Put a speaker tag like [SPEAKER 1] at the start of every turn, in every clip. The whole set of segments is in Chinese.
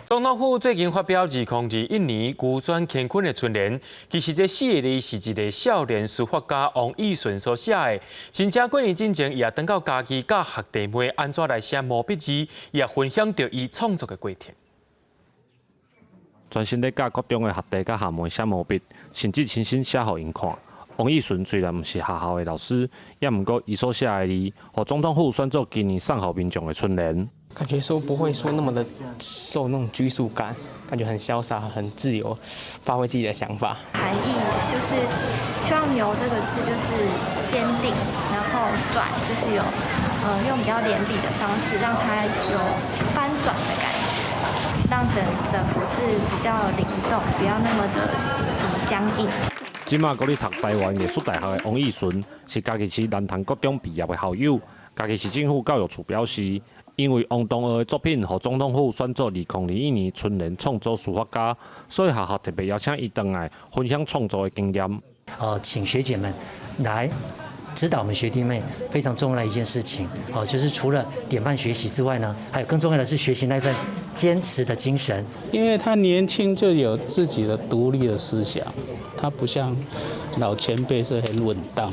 [SPEAKER 1] 总统府最近发表2021年古转乾坤的春联，其实这4个字是一个少年书法家王义顺所写的。真正几年之前，伊也等到家己教学弟妹安怎来写毛笔字，伊也分享着伊创作的过程。
[SPEAKER 2] 专心咧教国中的学弟甲学妹写毛笔，甚至亲身写互因看。王义顺虽然毋是学校的老师，也毋过伊所写的字，互总统府选做今年送互民众的春联。
[SPEAKER 3] 感觉说不会说那么的受那种拘束感，感觉很潇洒、很自由，发挥自己的想法。
[SPEAKER 4] 含义就是希望牛这个字就是坚定，然后转就是有用比较连笔的方式，让它有翻转的感觉，让整幅字比较灵动，不要那么的僵硬。
[SPEAKER 2] 即马国立读台湾艺术大学的王义顺，是家己市南塘国中毕业的校友，家己是政府教育处表示。因为王同学的作品，互总统府选做2021年春联创作书法家，所以学校特别邀请伊回来分享创作的经验。
[SPEAKER 5] 请学姐们来指导我们学弟妹非常重要的一件事情，就是除了典范学习之外呢，还有更重要的是学习那份坚持的精神。
[SPEAKER 6] 因为他年轻就有自己的独立的思想，他不像老前辈是很稳当，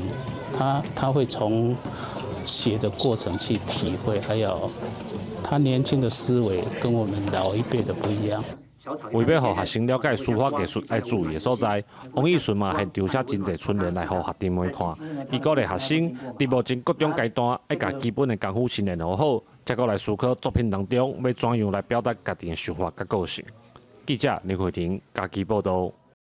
[SPEAKER 6] 他会从写的过程去体会，还有他年轻的思维跟我们老一辈的不一样。
[SPEAKER 2] 为要互学生了解书法艺术爱注意的所在，王义顺嘛现场写真侪春联来互学弟妹看。伊鼓励学生伫目前各种阶段，要甲基本的功夫训练好好，才过来思考作品当中要怎样来表达家己的想法甲个性。记者李慧婷家己报道。